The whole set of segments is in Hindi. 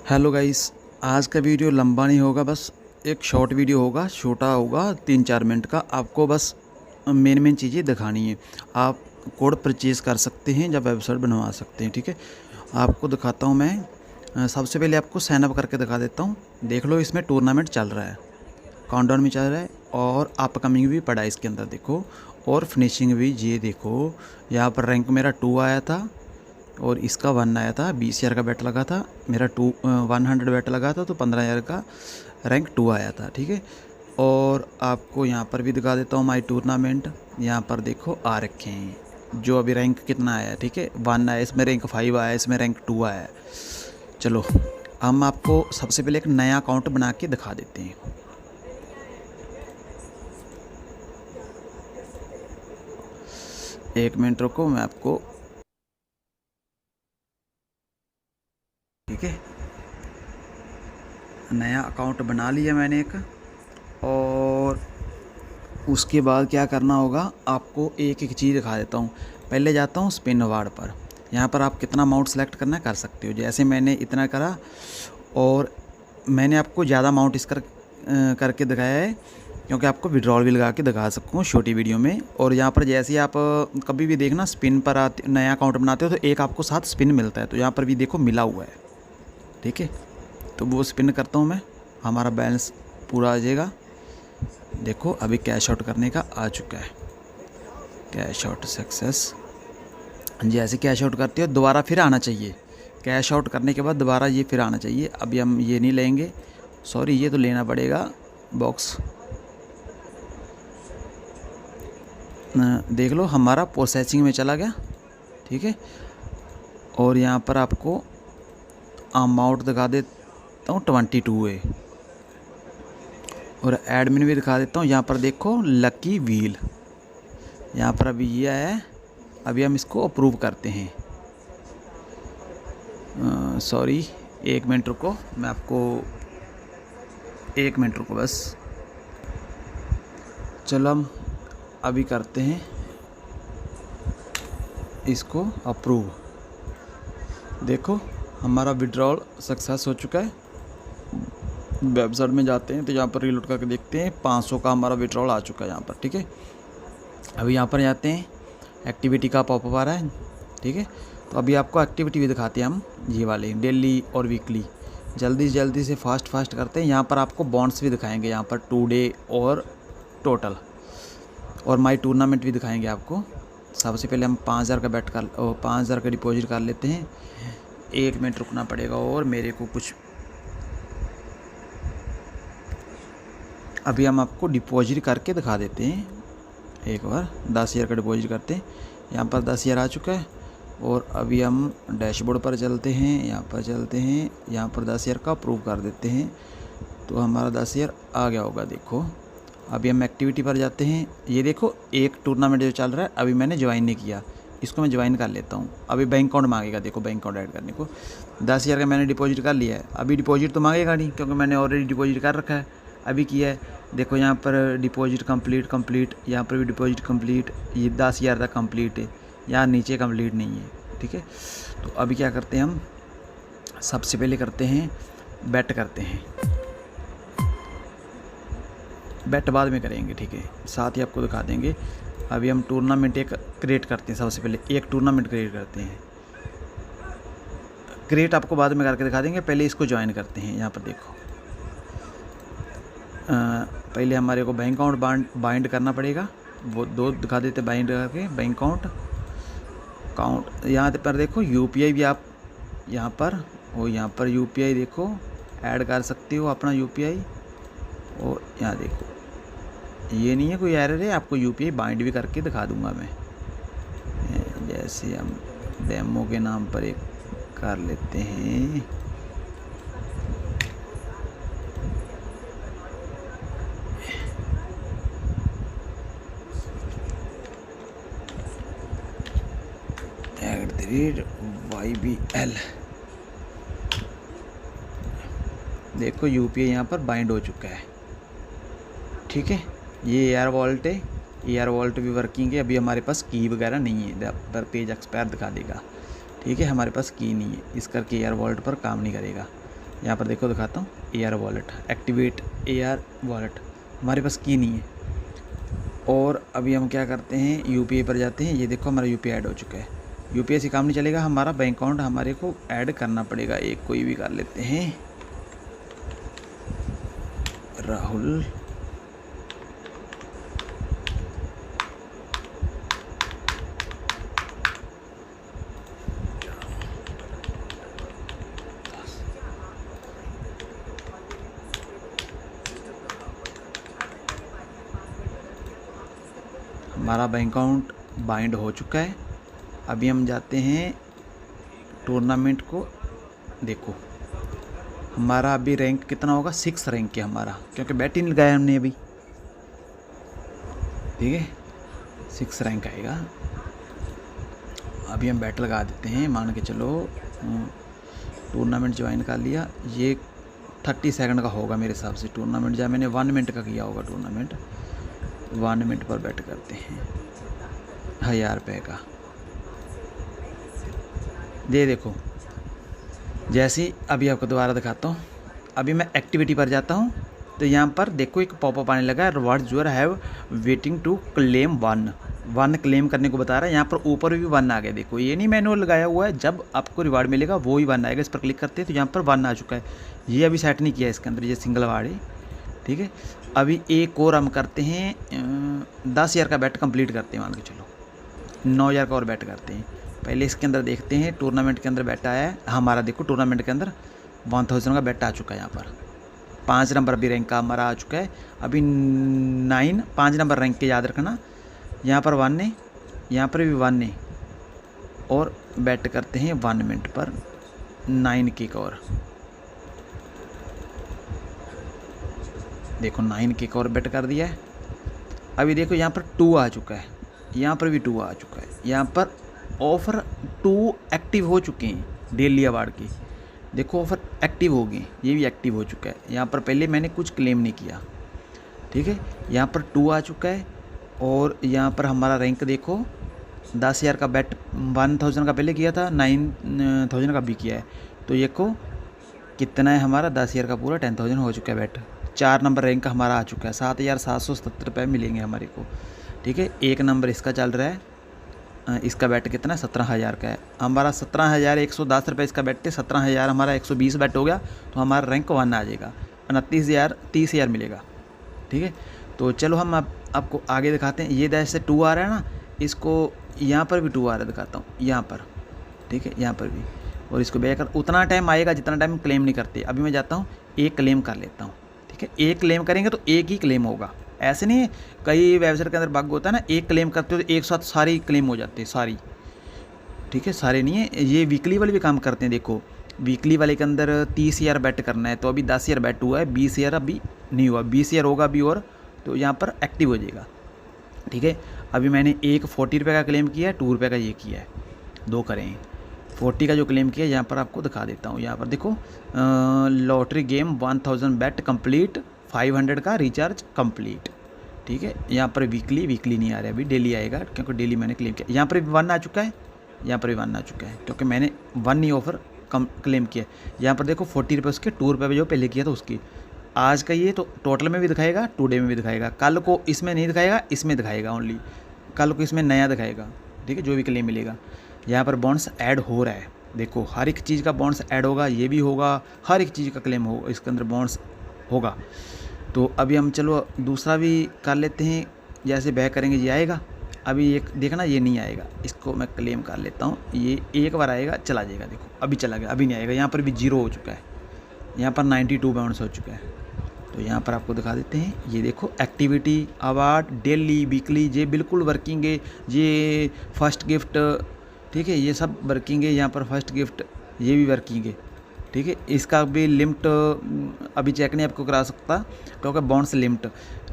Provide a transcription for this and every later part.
हेलो गाइस, आज का वीडियो लंबा नहीं होगा, बस एक शॉर्ट वीडियो होगा, छोटा होगा 3-4 मिनट का। आपको बस मेन चीज़ें दिखानी है। आप कोड परचेज़ कर सकते हैं या वेबसाइट बनवा सकते हैं। ठीक है, आपको दिखाता हूँ मैं। सबसे पहले आपको साइन अप करके दिखा देता हूँ। देख लो, इसमें टूर्नामेंट चल रहा है, काउंटडाउन में चल रहा है और अपकमिंग भी पड़ा है इसके अंदर देखो, और फिनिशिंग भी ये देखो। यहाँ पर रैंक मेरा 2 आया था और इसका 1 आया था। 20,000 का बेट लगा था, मेरा 100 बेट लगा था तो 15,000 का रैंक 2 आया था। ठीक है, और आपको यहाँ पर भी दिखा देता हूँ माई टूर्नामेंट। यहाँ पर देखो आ रखे हैं जो अभी रैंक कितना आया है। ठीक है, 1 आया, इसमें रैंक 5 आया, इसमें रैंक 2 आया है। चलो, हम आपको सबसे पहले एक नया अकाउंट बना के दिखा देते हैं। एक मिनट रुको, मैं आपको, ठीक है, नया अकाउंट बना लिया मैंने एक। और उसके बाद क्या करना होगा, आपको एक एक चीज़ दिखा देता हूँ। पहले जाता हूँ स्पिन अवार्ड पर। यहाँ पर आप कितना अमाउंट सेलेक्ट करना कर सकते हो। जैसे मैंने इतना करा, और मैंने आपको ज़्यादा अमाउंट करके दिखाया है क्योंकि आपको विड्रॉल भी लगा के दिखा सकूँ छोटी वीडियो में। और यहाँ पर जैसे ही आप कभी भी देखना स्पिन पर आते, नया अकाउंट बनाते हो तो एक आपको साथ स्पिन मिलता है, तो यहाँ पर भी देखो मिला हुआ है। ठीक है, तो वो स्पिन करता हूँ मैं, हमारा बैलेंस पूरा आ जाएगा। देखो अभी कैश आउट करने का आ चुका है, कैश आउट सक्सेस। जैसे कैश आउट करते हो दोबारा फिर आना चाहिए, कैश आउट करने के बाद दोबारा ये फिर आना चाहिए। अभी हम ये नहीं लेंगे, सॉरी, ये तो लेना पड़ेगा बॉक्स। देख लो हमारा प्रोसेसिंग में चला गया। ठीक है, और यहाँ पर आपको अमाउंट दिखा देता हूँ 22 है, और एडमिन भी दिखा देता हूँ। यहाँ पर देखो लकी व्हील, यहाँ पर अभी ये है। अभी हम इसको अप्रूव करते हैं। सॉरी, एक मिनट रुको, मैं आपको, एक मिनट रुको बस। चलो हम अभी करते हैं इसको अप्रूव। देखो हमारा विड्रॉल सक्सेस हो चुका है। वेबसाइट में जाते हैं तो यहाँ पर रीलोड करके देखते हैं, 500 का हमारा विड्रॉल आ चुका है यहाँ पर। ठीक है, अभी यहाँ पर जाते हैं, एक्टिविटी का पॉपअप आ रहा है। ठीक है, तो अभी आपको एक्टिविटी भी दिखाते हैं हम, ये वाले डेली और वीकली। जल्दी से फास्ट करते हैं। यहाँ पर आपको बॉन्ड्स भी दिखाएंगे, यहाँ पर 2 डे और टोटल, और माई टूर्नामेंट भी दिखाएंगे आपको। सबसे पहले हम 5,000 का बेट कर 5,000 का डिपॉजिट कर लेते हैं। 1 मिनट रुकना पड़ेगा और मेरे को कुछ, अभी हम आपको डिपॉजिट करके दिखा देते हैं। एक बार 10,000 का डिपॉजिट करते हैं। यहाँ पर 10,000 आ चुका है, और अभी हम डैशबोर्ड पर चलते हैं, यहाँ पर चलते हैं, यहाँ पर 10,000 का अप्रूव कर देते हैं, तो हमारा 10,000 आ गया होगा। देखो अभी हम एक्टिविटी पर जाते हैं। ये देखो एक टूर्नामेंट जो चल रहा है, अभी मैंने ज्वाइन नहीं किया, इसको मैं ज्वाइन कर लेता हूँ। अभी बैंक अकाउंट मांगेगा, देखो बैंक अकाउंट ऐड करने को 10,000 का मैंने डिपॉजिट कर लिया है। अभी डिपॉजिट तो मांगेगा नहीं क्योंकि मैंने ऑलरेडी डिपॉजिट कर रखा है, अभी किया है। देखो यहाँ पर डिपॉजिट कंप्लीट, यहाँ पर भी डिपॉजिट कंप्लीट, ये 10,000 तक कंप्लीट है, यहाँ नीचे कंप्लीट नहीं है। ठीक है, तो अभी क्या करते हैं हम, सबसे पहले करते हैं बेट करते हैं। बेट बाद में करेंगे, ठीक है, साथ ही आपको दिखा देंगे। अभी हम टूर्नामेंट एक क्रिएट करते हैं। सबसे पहले एक टूर्नामेंट क्रिएट करते हैं, क्रिएट आपको बाद में करके दिखा देंगे, पहले इसको ज्वाइन करते हैं। यहाँ पर देखो पहले हमारे को बैंक अकाउंट बाइंड करना पड़ेगा, वो 2 दिखा देते बाइंड करके। बैंक अकाउंट यहाँ पर देखो, यूपीआई भी आप यहाँ पर, और यहाँ पर यूपीआई देखो ऐड कर सकते हो अपना यूपीआई। और यहाँ देखो ये नहीं है कोई एरर है, आपको यूपीआई बाइंड भी करके दिखा दूंगा मैं। जैसे हम डेमो के नाम पर एक कर लेते हैं, @YBL। देखो यूपीआई यहाँ पर बाइंड हो चुका है। ठीक है, ये एयर वॉलेट है, एयर वॉलेट भी वर्किंग है। अभी हमारे पास की वगैरह नहीं है, पर पेज एक्सपायर दिखा देगा। ठीक है, हमारे पास की नहीं है, इस करके एयर वॉलेट पर काम नहीं करेगा। यहाँ पर देखो दिखाता हूँ, AR wallet, activate AR wallet, हमारे पास की नहीं है। और अभी हम क्या करते हैं, UPI पर जाते हैं। ये देखो हमारा UPI ऐड हो चुका है। UPI से काम नहीं चलेगा, हमारा बैंक अकाउंट हमारे को ऐड करना पड़ेगा। एक कोई भी कर लेते हैं, राहुल। हमारा बैंक अकाउंट बाइंड हो चुका है। अभी हम जाते हैं टूर्नामेंट को। देखो हमारा अभी रैंक कितना होगा, 6 रैंक है हमारा, क्योंकि बैट ही नहीं लगाया हमने अभी। ठीक है, 6 रैंक आएगा। अभी हम बैट लगा देते हैं। मान के चलो टूर्नामेंट ज्वाइन कर लिया। ये 30 सेकंड का होगा मेरे हिसाब से टूर्नामेंट, जब मैंने 1 मिनट का किया होगा टूर्नामेंट। 1 मिनट पर बैट करते हैं, 1000 रुपये का। देखो जैसे ही अभी आपको दोबारा दिखाता हूँ। अभी मैं एक्टिविटी पर जाता हूँ, तो यहाँ पर देखो एक पॉपअप आने लगा है, rewards your have waiting to claim 1 claim करने को बता रहा है। यहाँ पर ऊपर भी 1 आ गया। देखो ये नहीं मैनुअल लगाया हुआ है, जब आपको रिवार्ड मिलेगा वो ही 1 आएगा। इस पर क्लिक करते हैं तो यहाँ पर 1 आ चुका है। ये अभी सेट नहीं किया इसके अंदर, ये सिंगल वार्ड है। ठीक है, अभी एक और हम करते हैं, 10,000 का बैट कंप्लीट करते हैं। मान के चलो 9,000 का और बैट करते हैं। पहले इसके अंदर देखते हैं टूर्नामेंट के अंदर बैट आया है हमारा। देखो टूर्नामेंट के अंदर 1000 का बैट आ चुका है। यहाँ पर 5 नंबर भी रैंक का हमारा आ चुका है। अभी 5 नंबर रैंक के याद रखना। यहाँ पर 1 है, यहाँ पर भी 1 है। और बैट करते हैं 1 मिनट पर 9 किक। और देखो 9 किक और बैट कर दिया है। अभी देखो यहाँ पर 2 आ चुका है, यहाँ पर भी 2 आ चुका है। यहाँ पर ऑफ़र 2 एक्टिव हो चुके हैं डेली अवार्ड की। देखो ऑफ़र एक्टिव हो गए, ये भी एक्टिव हो चुका है। यहाँ पर पहले मैंने कुछ क्लेम नहीं किया। ठीक है, यहाँ पर 2 आ चुका है। और यहाँ पर हमारा रैंक देखो, 10,000 का बैट 1000 का पहले किया था, 9000 का भी किया है। तो ये को कितना है हमारा, 10,000 का पूरा 10,000 हो चुका है बैट। 4 नंबर रैंक का हमारा आ चुका है, 7,770 रुपये मिलेंगे हमारे को। ठीक है, 1 नंबर इसका चल रहा है। इसका बैट कितना है, 17,000 का है हमारा। 17,110 रुपये इसका बैट है। 17,000 हमारा 120 बैट हो गया, तो हमारा रैंक 1 आ जाएगा। 29,000 मिलेगा। ठीक है, तो चलो हम आपको आगे दिखाते हैं। ये जैसे 2 आ रहा है ना, इसको यहाँ पर भी 2 आ रहा है, दिखाता हूँ यहाँ पर। ठीक है, यहाँ पर भी। और इसको बैक कर, उतना टाइम आएगा जितना टाइम क्लेम नहीं करते। अभी मैं जाता हूँ, एक क्लेम कर लेता हूँ। ठीक है, एक क्लेम करेंगे तो एक ही क्लेम होगा। ऐसे नहीं है, कई वेबसाइट के अंदर बग होता है ना, एक क्लेम करते हो तो एक साथ सारी क्लेम हो जाते हैं, सारी। ठीक है, सारे नहीं है, ये वीकली वाले भी काम करते हैं। देखो वीकली वाले के अंदर 30,000 बैट करना है, तो अभी 10,000 बैट हुआ है, 20,000 अभी नहीं हुआ, 20,000 होगा अभी और, तो यहाँ पर एक्टिव हो जाएगा। ठीक है, अभी मैंने एक 40 रुपये का क्लेम किया है, 2 रुपये का ये किया है, 2 करें। 40 का जो क्लेम किया यहाँ पर आपको दिखा देता हूँ। यहाँ पर देखो लॉटरी गेम 1000 बैट कंप्लीट, 500 का रिचार्ज कंप्लीट। ठीक है, यहाँ पर वीकली नहीं आ रहा है, अभी डेली आएगा, क्योंकि डेली मैंने क्लेम किया। यहाँ पर भी 1 आ चुका है, यहाँ पर भी 1 आ चुका है, क्योंकि मैंने 1 ही ऑफर क्लेम किया। यहाँ पर देखो 40 रुपये उसके, 2 रुपये जो पहले किया था उसकी। आज का ये तो टोटल में भी दिखाएगा, टुडे में भी दिखाएगा। कल को इसमें नहीं दिखाएगा, इसमें दिखाएगा ओनली। कल को इसमें नया दिखाएगा। ठीक है, जो भी क्लेम मिलेगा। यहाँ पर बोनस ऐड हो रहा है। देखो हर एक चीज़ का बोनस ऐड होगा, ये भी होगा, हर एक चीज़ का क्लेम होगा, इसके अंदर बोनस होगा। तो अभी हम चलो दूसरा भी कर लेते हैं। जैसे बैक करेंगे ये आएगा। अभी एक देखना ये नहीं आएगा, इसको मैं क्लेम कर लेता हूँ। ये एक बार आएगा, चला जाएगा। देखो अभी चला गया, अभी नहीं आएगा। यहाँ पर भी 0 हो चुका है, यहाँ पर 92 बाउंस हो चुका है। तो यहाँ पर आपको दिखा देते हैं। ये देखो एक्टिविटी अवार्ड डेली वीकली, ये बिल्कुल वर्किंग है। ये फर्स्ट गिफ्ट, ठीक है, ये सब वर्किंग है। यहाँ पर फर्स्ट गिफ्ट ये भी वर्किंग है। ठीक है, इसका भी लिमिट अभी चेक नहीं आपको करा सकता, क्योंकि बॉन्ड्स लिमिट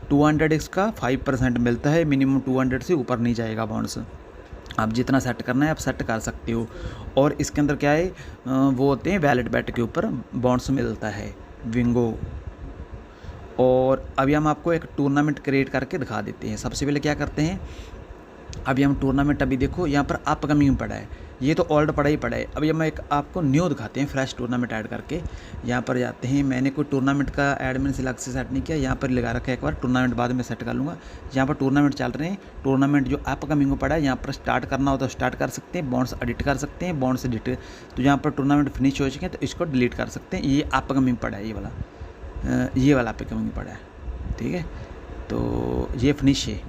200 इसका 5% मिलता है। मिनिमम 200 से ऊपर नहीं जाएगा बॉन्ड्स। आप जितना सेट करना है आप सेट कर सकते हो। और इसके अंदर क्या है, वो होते हैं वैलेट बैट के ऊपर बॉन्ड्स मिलता है, विंगो। और अभी हम आपको एक टूर्नामेंट क्रिएट करके दिखा देते हैं। सबसे पहले क्या करते हैं, अभी हम टूर्नामेंट, अभी देखो यहाँ पर अपकमिंग पड़ा है। ये तो ओल्ड पड़ा ही पड़ा है। अभी हम एक आपको न्यू दिखाते हैं फ्रेश टूर्नामेंट ऐड करके। यहाँ पर जाते हैं, मैंने कोई टूर्नामेंट का एडमिन से अलग से सेट नहीं किया, यहाँ पर लगा रखा है एक बार, टूर्नामेंट बाद में सेट कर लूँगा। यहाँ पर टूर्नामेंट चल रहे हैं, टूर्नामेंट जो अपकमिंग पड़ा है, यहाँ पर स्टार्ट करना हो तो स्टार्ट कर सकते हैं, बॉन्ड्स एडिट कर सकते हैं, बॉन्ड्स एडिट, तो यहाँ पर टूर्नामेंट फिनिश हो चुके हैं तो इसको डिलीट कर सकते हैं। ये अपकमिंग पड़ा है, ये वाला अपकमिंग पड़ा है, ठीक है। तो ये फिनिश है,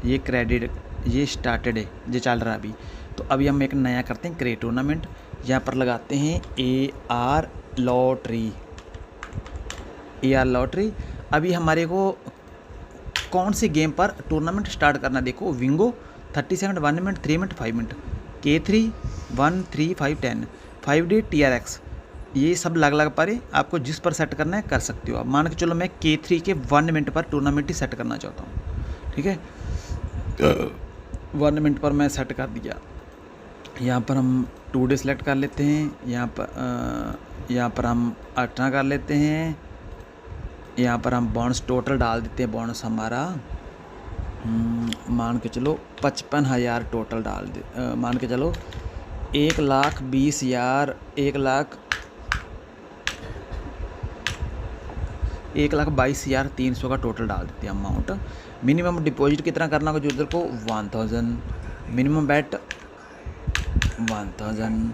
ये क्रेडिट, ये स्टार्टेड है, ये चल रहा है अभी। तो अभी हम एक नया करते हैं क्रिएट टूर्नामेंट। यहाँ पर लगाते हैं AR लॉटरी, AR लॉटरी। अभी हमारे को कौन सी गेम पर टूर्नामेंट स्टार्ट करना, देखो विंगो 30 second, 1 minute, 3 minute, 5 minute, K3 1 3 5 10, 5 day TRX, ये सब अलग अलग पर है, आपको जिस पर सेट करना है कर सकते हो आप। मान के चलो मैं K3 के 1 मिनट पर टूर्नामेंट ही सेट करना चाहता हूँ, ठीक है। 1 मिनट पर मैं सेट कर दिया। यहाँ पर हम 2 डे सेलेक्ट कर लेते हैं, यहाँ पर हम 18 कर लेते हैं। यहाँ पर हम बोनस टोटल डाल देते हैं, बोनस हमारा मान के चलो 55,000 टोटल डाल दे, मान के चलो 1,20,000, 1,22,300 का टोटल डाल देते हैं अमाउंट। मिनिमम डिपॉजिट कितना करना होगा यूज़र को, 1000, मिनिमम बैट 1000,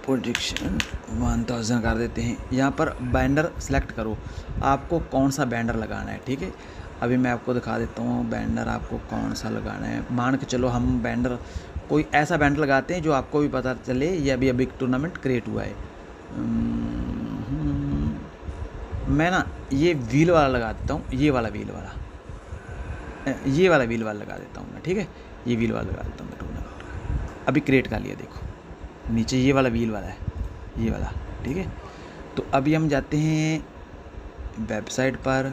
प्रोडिक्शन 1000 कर देते हैं। यहाँ पर बैंडर सेलेक्ट करो, आपको कौन सा बैंडर लगाना है, ठीक है। अभी मैं आपको दिखा देता हूँ बैंडर आपको कौन सा लगाना है। मान के चलो हम बैंडर कोई ऐसा बैंडर लगाते हैं जो आपको भी पता चले ये अभी टूर्नामेंट क्रिएट हुआ है। मैं ना ये व्हील वाला लगा देता हूँ, ये वाला व्हील वाला लगा देता हूँ मैं, ठीक है। ये व्हील वाला लगा देता हूँ मैं टूर्नामेंट। अभी क्रिएट कर लिया, देखो नीचे ये वाला व्हील वाला है, ये वाला, ठीक है। तो अभी हम जाते हैं वेबसाइट पर,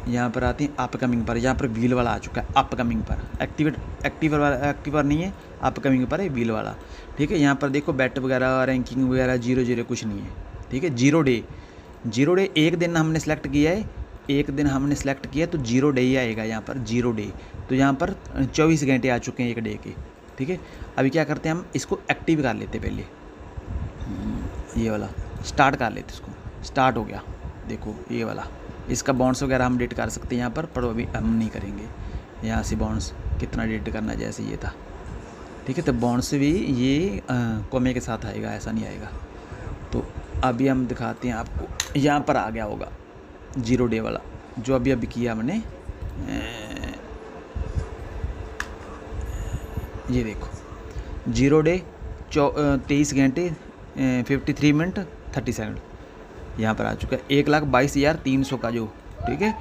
यहाँ पर आते हैं अपकमिंग पर। यहाँ पर व्हील वाला आ चुका है अपकमिंग पर, एक्टिव नहीं है, अपकमिंग पर है व्हील वाला, ठीक है। यहाँ पर देखो बैट वगैरह, रैंकिंग वगैरह 0 कुछ नहीं है, ठीक है। 0 डे एक दिन हमने सेलेक्ट किया है, एक दिन हमने सेलेक्ट किया तो 0 डे ही आएगा यहाँ पर, 0 डे। तो यहाँ पर 24 घंटे आ चुके हैं एक डे के, ठीक है। अभी क्या करते हैं हम इसको एक्टिव कर लेते पहले, ये वाला स्टार्ट कर लेते, इसको स्टार्ट हो गया, देखो ये वाला। इसका बॉन्ड्स वगैरह हम डिलीट कर सकते हैं यहाँ पर अभी हम नहीं करेंगे। यहाँ से बॉन्ड्स कितना डिलीट करना, जैसे ये था, ठीक है। तो बॉन्ड्स भी ये कोमे के साथ आएगा, ऐसा नहीं आएगा। तो अभी हम दिखाते हैं आपको, यहाँ पर आ गया होगा 0 डे वाला जो अभी किया हमने। ये देखो 0 डे 23 घंटे 53 मिनट 30 सेकंड यहाँ पर आ चुका है। 1,22,300 का जो, ठीक है।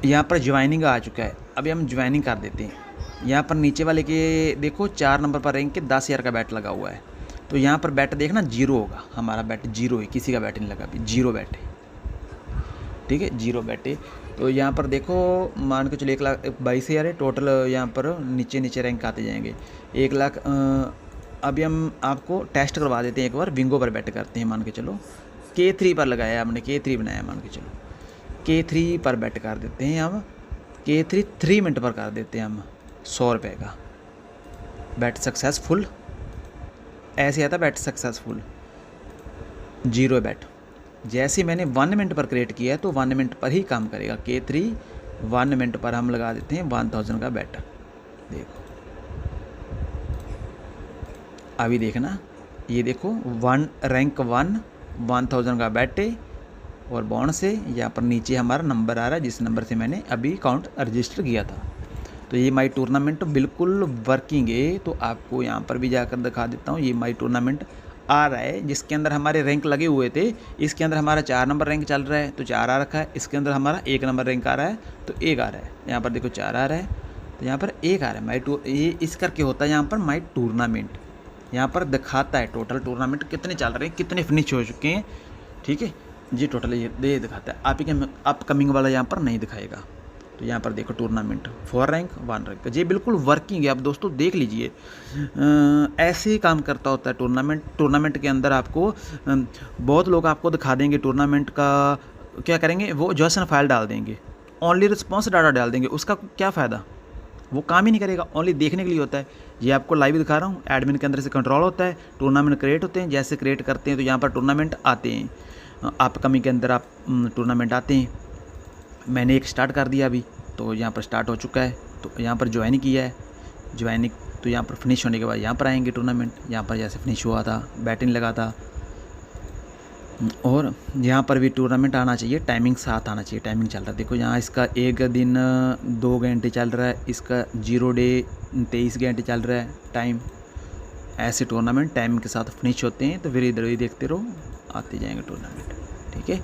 यहाँ पर ज्वाइनिंग आ चुका है, अभी हम ज्वाइनिंग कर देते हैं। यहाँ पर नीचे वाले के देखो 4 नंबर पर रैंक के 10,000 का बैट लगा हुआ है। तो यहाँ पर बैट देखना 0 होगा, हमारा बैट 0 है, किसी का बैट नहीं लगा, अभी 0 बैट है, ठीक है, 0 बैट है। तो यहाँ पर देखो मान के चलो 1,22,000 है टोटल, यहाँ पर नीचे रैंक आते जाएंगे 1 लाख। अभी हम आपको टेस्ट करवा देते हैं एक बार, विंगो पर बैट करते हैं। मान के चलो K3 पर लगाया हमने, K3 बनाया, मान के चलो K3 पर बैट कर देते हैं हम। K3 3 मिनट पर कर देते हैं हम, 100 रुपये का बैट सक्सेसफुल, ऐसे आता बैट सक्सेसफुल, 0 बैट। जैसे मैंने 1 मिनट पर क्रिएट किया है तो 1 मिनट पर ही काम करेगा। K3 1 मिनट पर हम लगा देते हैं 1000 का बैट, देखो अभी देखना, ये देखो रैंक 1 1000 का बैट है और बॉन्ड से यहाँ पर नीचे हमारा नंबर आ रहा है जिस नंबर से मैंने अभी अकाउंट रजिस्टर किया था। तो ये माई टूर्नामेंट बिल्कुल वर्किंग है। तो आपको यहाँ पर भी जाकर दिखा देता हूँ, ये माई टूर्नामेंट आ रहा है जिसके अंदर हमारे रैंक लगे हुए थे। इसके अंदर हमारा 4 नंबर रैंक चल रहा है तो 4 आ रखा है। इसके अंदर हमारा 1 नंबर रैंक आ रहा है तो 1 आ रहा है। यहाँ पर देखो 4 आ रहा है तो यहाँ पर 1 आ रहा है। ये इस करके होता है यहाँ पर माई टूर्नामेंट, यहाँ पर दिखाता है टोटल टूर्नामेंट कितने चल रहे हैं, कितने फिनिश हो चुके हैं, ठीक है। ये टोटल ये दिखाता है, आप ही अपकमिंग वाला यहाँ पर नहीं दिखाएगा। तो यहाँ पर देखो टूर्नामेंट 4 रैंक 1 रैंक, ये बिल्कुल वर्किंग है। आप दोस्तों देख लीजिए, ऐसे ही काम करता होता है टूर्नामेंट के अंदर। आपको बहुत लोग आपको दिखा देंगे टूर्नामेंट का, क्या करेंगे वो जॉसन फाइल डाल देंगे, ओनली रिस्पॉन्स डाटा डाल देंगे, उसका क्या फ़ायदा। वो काम ही नहीं करेगा, ओनली देखने के लिए होता है। ये आपको लाइव दिखा रहा हूँ, एडमिन के अंदर से कंट्रोल होता है, टूर्नामेंट क्रिएट होते हैं। जैसे क्रिएट करते हैं तो यहाँ पर टूर्नामेंट आते हैं, अपकमिंग के अंदर आप टूर्नामेंट आते हैं। मैंने एक स्टार्ट कर दिया अभी, तो यहाँ पर स्टार्ट हो चुका है। तो यहाँ पर ज्वाइन किया है, ज्वाइन तो यहाँ पर फिनिश होने के बाद यहाँ पर आएंगे टूर्नामेंट। यहाँ पर जैसे फिनिश हुआ था, बैटिंग लगा था, और यहाँ पर भी टूर्नामेंट आना चाहिए, टाइमिंग साथ आना चाहिए। टाइमिंग चल रहा है, देखो यहाँ इसका 1 दिन 2 घंटे चल रहा है, इसका 0 डे 23 घंटे चल रहा है टाइम। ऐसे टूर्नामेंट टाइम के साथ फिनिश होते हैं, तो फिर इधर ही देखते रहो, आते जाएंगे टूर्नामेंट, ठीक है।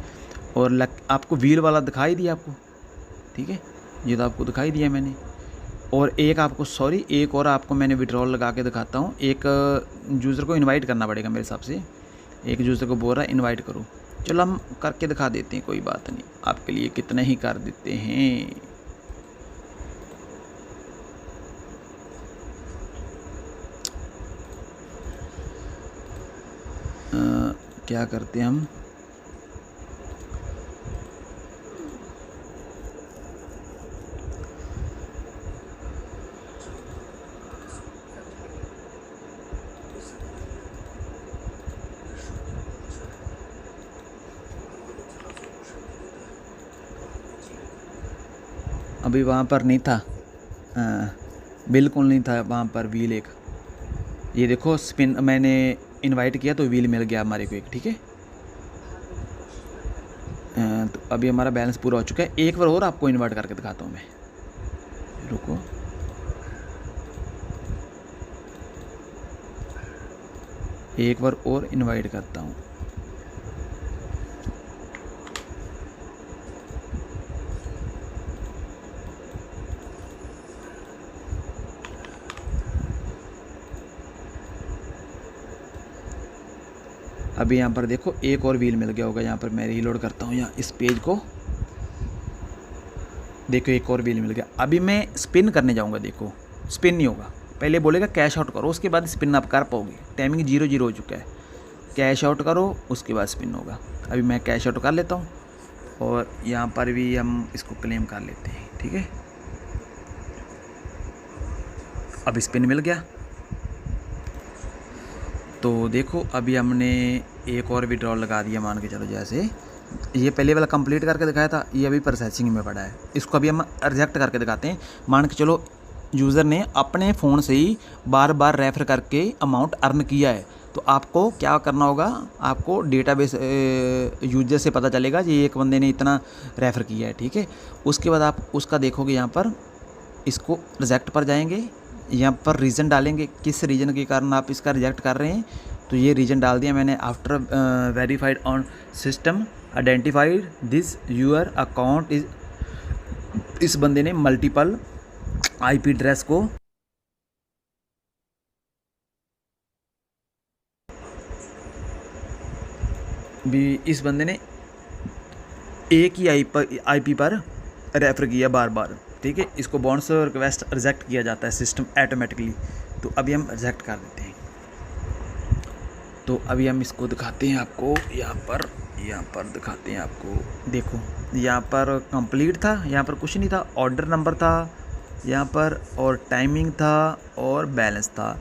और आपको व्हील वाला दिखाई दिया आपको, ठीक है, ये तो आपको दिखाई दिया मैंने। और एक आपको एक और आपको मैंने विड्रॉल लगा के दिखाता हूँ। एक यूज़र को इनवाइट करना पड़ेगा मेरे हिसाब से, एक यूज़र को बोल रहा है इनवाइट करो। चलो हम करके दिखा देते हैं, कोई बात नहीं, आपके लिए कितने ही कर देते हैं। क्या करते हैं हम, अभी वहाँ पर नहीं था, बिल्कुल नहीं था वहाँ पर व्हील एक। ये देखो स्पिन मैंने इनवाइट किया तो व्हील मिल गया हमारे को एक, ठीक है। तो अभी हमारा बैलेंस पूरा हो चुका है। एक बार और आपको इनवाइट करके दिखाता हूँ मैं, रुको। एक बार और इनवाइट करता हूँ। अभी यहाँ पर देखो एक और व्हील मिल गया होगा। यहाँ पर मैं रीलोड करता हूँ यहाँ इस पेज को, देखो एक और व्हील मिल गया। अभी मैं स्पिन करने जाऊँगा, देखो स्पिन नहीं होगा, पहले बोलेगा कैश आउट करो, उसके बाद स्पिन आप कर पाओगे। टाइमिंग 0-0 हो चुका है, कैश आउट करो उसके बाद स्पिन होगा। अभी मैं कैश आउट कर लेता हूँ, और यहाँ पर भी हम इसको क्लेम कर लेते हैं, ठीक है। अब स्पिन मिल गया, तो देखो अभी हमने एक और विड्रॉल लगा दिया, मान के चलो। जैसे ये पहले वाला कंप्लीट करके दिखाया था, ये अभी प्रोसेसिंग में पड़ा है, इसको अभी हम रिजेक्ट करके दिखाते हैं। मान के चलो यूज़र ने अपने फ़ोन से ही बार बार रेफ़र करके अमाउंट अर्न किया है, तो आपको क्या करना होगा, आपको डेटाबेस यूजर से पता चलेगा कि एक बंदे ने इतना रेफ़र किया है, ठीक है। उसके बाद आप उसका देखोगे, यहाँ पर इसको रिजेक्ट पर जाएंगे, यहाँ पर रीज़न डालेंगे, किस रीज़न के कारण आप इसका रिजेक्ट कर रहे हैं। तो ये रीज़न डाल दिया मैंने, after verified on system identified this your account is, इस बंदे ने मल्टीपल आईपी एड्रेस को भी, इस बंदे ने एक ही आईपी पर रेफ़र किया बार बार, ठीक है। इसको बाउंस रिक्वेस्ट रिजेक्ट किया जाता है सिस्टम ऑटोमेटिकली, तो अभी हम रिजेक्ट कर देते हैं। तो अभी हम इसको दिखाते हैं आपको, यहाँ पर दिखाते हैं आपको। देखो यहाँ पर कंप्लीट था, यहाँ पर कुछ नहीं था, ऑर्डर नंबर था यहाँ पर, और टाइमिंग था, और बैलेंस था।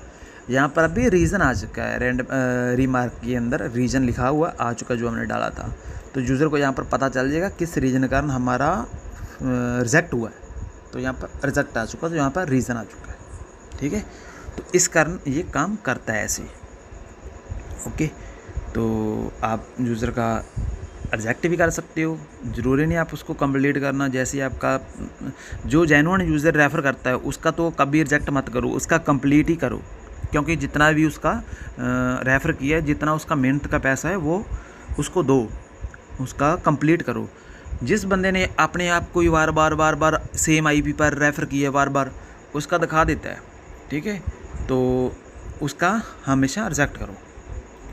यहाँ पर अभी रीज़न आ चुका है, रिमार्क के अंदर रीज़न लिखा हुआ आ चुका जो हमने डाला था। तो यूज़र को यहाँ पर पता चल जाएगा किस रीज़न के कारण हमारा रिजेक्ट हुआ है। तो यहाँ पर रिजेक्ट आ चुका, तो यहाँ पर रीज़न आ चुका है, ठीक है। तो इस कारण ये काम करता है ऐसे, ओके। तो आप यूज़र का रिजेक्ट भी कर सकते हो, ज़रूरी नहीं आप उसको कंप्लीट करना। जैसे आपका जो जेन्युइन यूज़र रेफ़र करता है उसका तो कभी रिजेक्ट मत करो, उसका कंप्लीट ही करो, क्योंकि जितना भी उसका रेफ़र किया है, जितना उसका मेहनत का पैसा है वो उसको दो, उसका कंप्लीट करो। जिस बंदे ने अपने आप को बार बार सेम आईपी पर रेफ़र किया बार बार, उसका दिखा देता है, ठीक है। तो उसका हमेशा रिजेक्ट करो,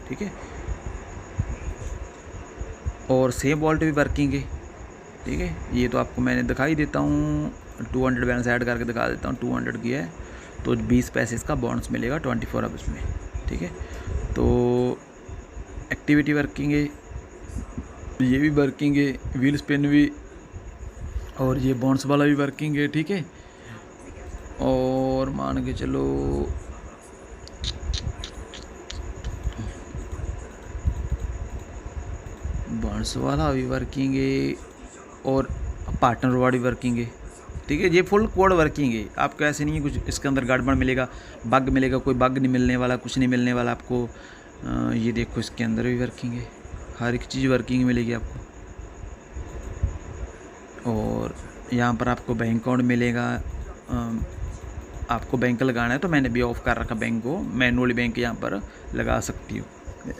ठीक है। और सेम वॉल्ट भी वर्किंग है, ठीक है। ये तो आपको मैंने दिखाई देता हूँ, 200 बैलेंस ऐड करके दिखा देता हूँ। 200 की है तो 20 पैसे इसका बोनस मिलेगा 24 आवर्स में, ठीक है। तो एक्टिविटी वर्किंग है, ये भी वर्किंग है, व्हील स्पिन भी, और ये बोनस वाला भी वर्किंग है, ठीक है। और मान के चलो बाउंस वाला भी वर्किंग है और पार्टनर वाला भी वर्किंग है। ठीक है, ये फुल कोड वर्किंग है। आपको ऐसे नहीं है कुछ इसके अंदर गड़बड़ मिलेगा, बग मिलेगा, कोई बग नहीं मिलने वाला, कुछ नहीं मिलने वाला आपको। ये देखो इसके अंदर भी वर्किंग है, हर एक चीज़ वर्किंग मिलेगी आपको। और यहाँ पर आपको बैंक अकाउंट मिलेगा। आपको बैंक लगाना है तो मैंने भी ऑफ कर रखा बैंक को, मैनुअली बैंक यहाँ पर लगा सकती हो।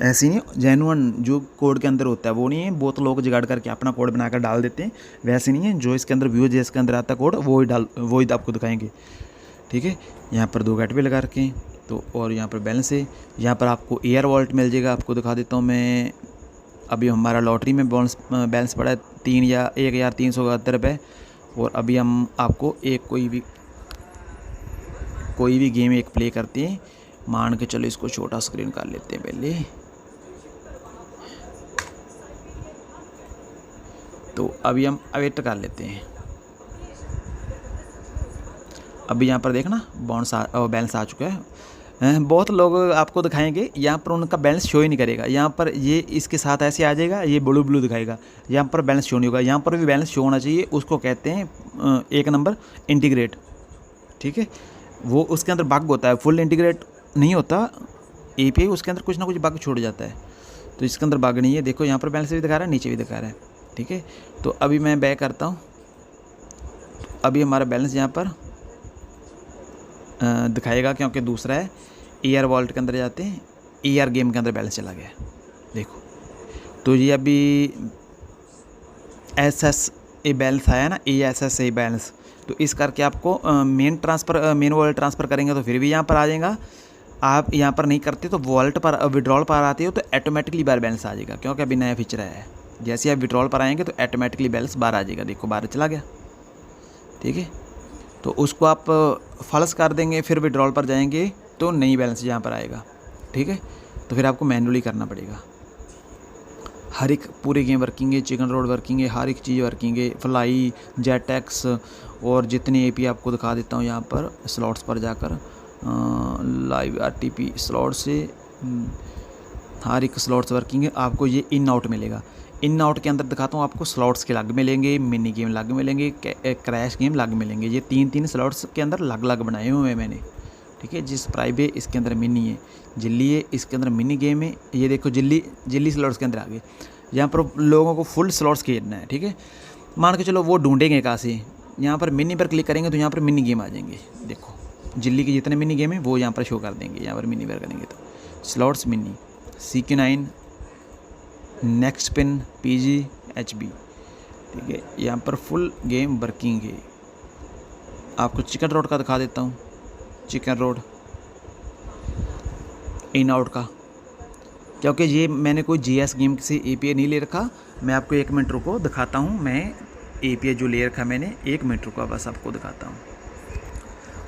ऐसी नहीं, जेन्युइन जो कोड के अंदर होता है वो नहीं है, बहुत लोग जुगाड़ करके अपना कोड बनाकर डाल देते हैं, वैसे नहीं है। जो इसके अंदर व्यू है, इसके अंदर आता है कोड, वो ही आपको दिखाएंगे। ठीक है, यहाँ पर 2 गेटवे लगा रखे हैं तो, और यहाँ पर बैलेंस है। यहाँ पर आपको एयर वॉलेट मिल जाएगा, आपको दिखा देता हूँ मैं। अभी हमारा लॉटरी में बैलेंस पड़ा है 1,372 रुपये। और अभी हम आपको कोई भी गेम एक प्ले करते हैं। मान के चलो इसको छोटा स्क्रीन कर लेते हैं पहले। तो अभी हम अवेट कर लेते हैं। अभी यहाँ पर देखना बैलेंस आ चुका है। बहुत लोग आपको दिखाएंगे यहाँ पर उनका बैलेंस शो ही नहीं करेगा। यहाँ पर ये इसके साथ ऐसे आ जाएगा, ये ब्लू दिखाएगा, यहाँ पर बैलेंस शो नहीं होगा। यहाँ पर भी बैलेंस शो होना चाहिए, उसको कहते हैं 1 नंबर इंटीग्रेट। ठीक है, वो उसके अंदर बग होता है, फुल इंटीग्रेट नहीं होता एपीआई, उसके अंदर कुछ ना कुछ बग छोड़ जाता है। तो इसके अंदर बग नहीं है। देखो यहाँ पर बैलेंस भी दिखा रहा है, नीचे भी दिखा रहा है। ठीक है, तो अभी मैं बैक करता हूँ। अभी हमारा बैलेंस यहाँ पर दिखाएगा क्योंकि दूसरा है। एयर वॉलेट के अंदर जाते हैं, एयर गेम के अंदर बैलेंस चला गया। देखो तो ये अभी SSA बैलेंस आया ना, SSA बैलेंस। तो इस करके आपको मेन वॉलेट ट्रांसफ़र करेंगे तो फिर भी यहाँ पर आ जाएगा। आप यहाँ पर नहीं करते तो वॉलेट पर विड्रॉल पर आते हो तो ऑटोमेटिकली बाहर बैलेंस आ जाएगा, क्योंकि अभी नया फीचर आया है। जैसे आप विड्रॉल पर आएंगे तो ऑटोमेटिकली बैलेंस बाहर आ जाएगा। देखो बाहर चला गया। ठीक है, तो उसको आप फॉल्स कर देंगे, फिर विड्रॉल पर जाएंगे तो नई बैलेंस यहाँ पर आएगा। ठीक है, तो फिर आपको मैनुअली करना पड़ेगा। हर एक पूरे गेम वर्किंग है, चिकन रोड वर्किंग है, हर एक चीज़ वर्किंग है, फ्लाई, जेटेक्स और जितने एपी आपको दिखा देता हूँ यहाँ पर स्लॉट्स पर जाकर। लाइव आरटीपी स्लॉट से हर एक स्लॉट्स वर्किंग है। आपको ये इन आउट मिलेगा। इन आउट के अंदर दिखाता हूँ आपको, स्लॉट्स के अलग मिलेंगे, मिनी गेम अलग मिलेंगे, क्रैश गेम अलग मिलेंगे। ये 3 स्लॉट्स के अंदर अलग अलग बनाए हुए हैं मैंने। ठीक है, जिस प्राइव है इसके अंदर मिनी है, जिल्ली है इसके अंदर मिनी गेम है। ये देखो जिल्ली स्लॉट्स के अंदर आ गए। यहाँ पर लोगों को फुल स्लॉट्स खेलना है। ठीक है, मान के चलो वो ढूंढेंगे कहाँ से, यहाँ पर मिनी पर क्लिक करेंगे तो यहाँ पर मिनी गेम आ जाएंगे। देखो जिल्ली के जितने मिनी गेम है वो यहाँ पर शो कर देंगे। यहाँ पर मिनी पर करेंगे तो slots mini, CQ9, next pin, PG, HB। ठीक है, यहाँ पर फुल गेम वर्किंग है। आपको चिकन रोड का दिखा देता हूँ। चिकन रोड इन आउट का, क्योंकि ये मैंने कोई GS गेम से API नहीं ले रखा। मैं आपको 1 मिनट रुको दिखाता हूँ। मैं API जो ले रखा मैंने, 1 मिनट रुका बस आपको दिखाता हूँ।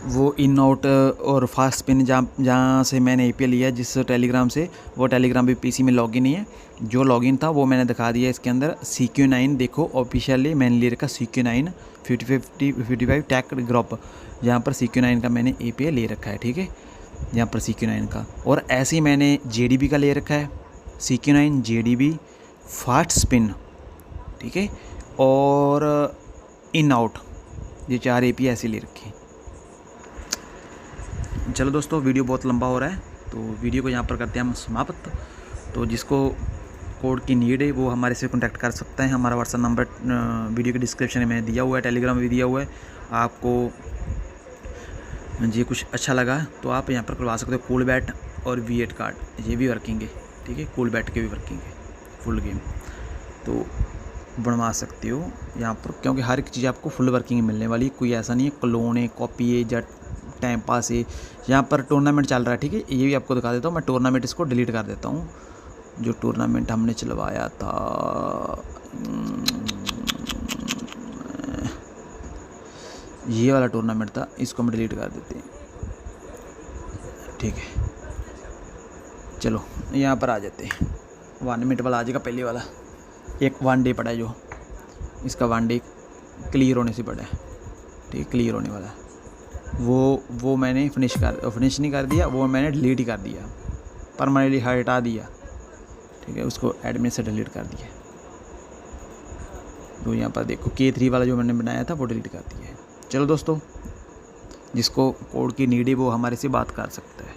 वो इन आउट और फास्ट पिन जहाँ से मैंने API लिया जिस टेलीग्राम से, वो टेलीग्राम भी PC में लॉगिन नहीं है। जो लॉगिन था वो मैंने दिखा दिया इसके अंदर। CQ9 देखो ऑफिशियली मैंने ले रखा CQ9 55 टैक ग्रुप। यहाँ पर CQ9 का मैंने API ले रखा है। ठीक है, यहाँ पर CQ9 का, और ऐसे ही मैंने JDB का ले रखा है। CQ9 JDB fast spin. ठीक है, और इन आउट, ये 4 API ऐसे ले रखे हैं। चलो दोस्तों, वीडियो बहुत लंबा हो रहा है तो वीडियो को यहाँ पर करते हैं हम समाप्त। तो जिसको कोड की नीड है वो हमारे से कॉन्टैक्ट कर सकते हैं। हमारा व्हाट्सएप नंबर वीडियो के डिस्क्रिप्शन में दिया हुआ है, टेलीग्राम में भी दिया हुआ है। आपको ये कुछ अच्छा लगा तो आप यहाँ पर करवा सकते हो। कूल बैट और V8 कार्ड ये भी वर्किंग है। ठीक है, कूल बैट के भी वर्किंग है, फुल गेम तो बनवा सकते हो यहाँ पर, क्योंकि हर एक चीज़ आपको फुल वर्किंग मिलने वाली। कोई ऐसा नहीं है क्लोन है, कॉपी है, जट टाइम पास है। यहाँ पर टूर्नामेंट चल रहा है। ठीक है, ये भी आपको दिखा देता हूँ। मैं टूर्नामेंट इसको डिलीट कर देता हूँ। जो टूर्नामेंट हमने चलवाया था, ये वाला टूर्नामेंट था, इसको हम डिलीट कर देते हैं। ठीक है, चलो यहाँ पर आ जाते हैं। 1 मिनट वाला आ जाएगा पहले वाला। एक 1 डे पड़ा है जो, इसका 1 डे क्लियर होने से पड़ा है। ठीक है, क्लियर होने वाला है। वो मैंने फिनिश नहीं कर दिया, वो मैंने डिलीट ही कर दिया, परमानेंटली हटा दिया। ठीक है, उसको एडमिन से डिलीट कर दिया। तो यहाँ पर देखो K3 वाला जो मैंने बनाया था वो डिलीट कर दिया है। चलो दोस्तों, जिसको कोड की नीड है वो हमारे से बात कर सकता है।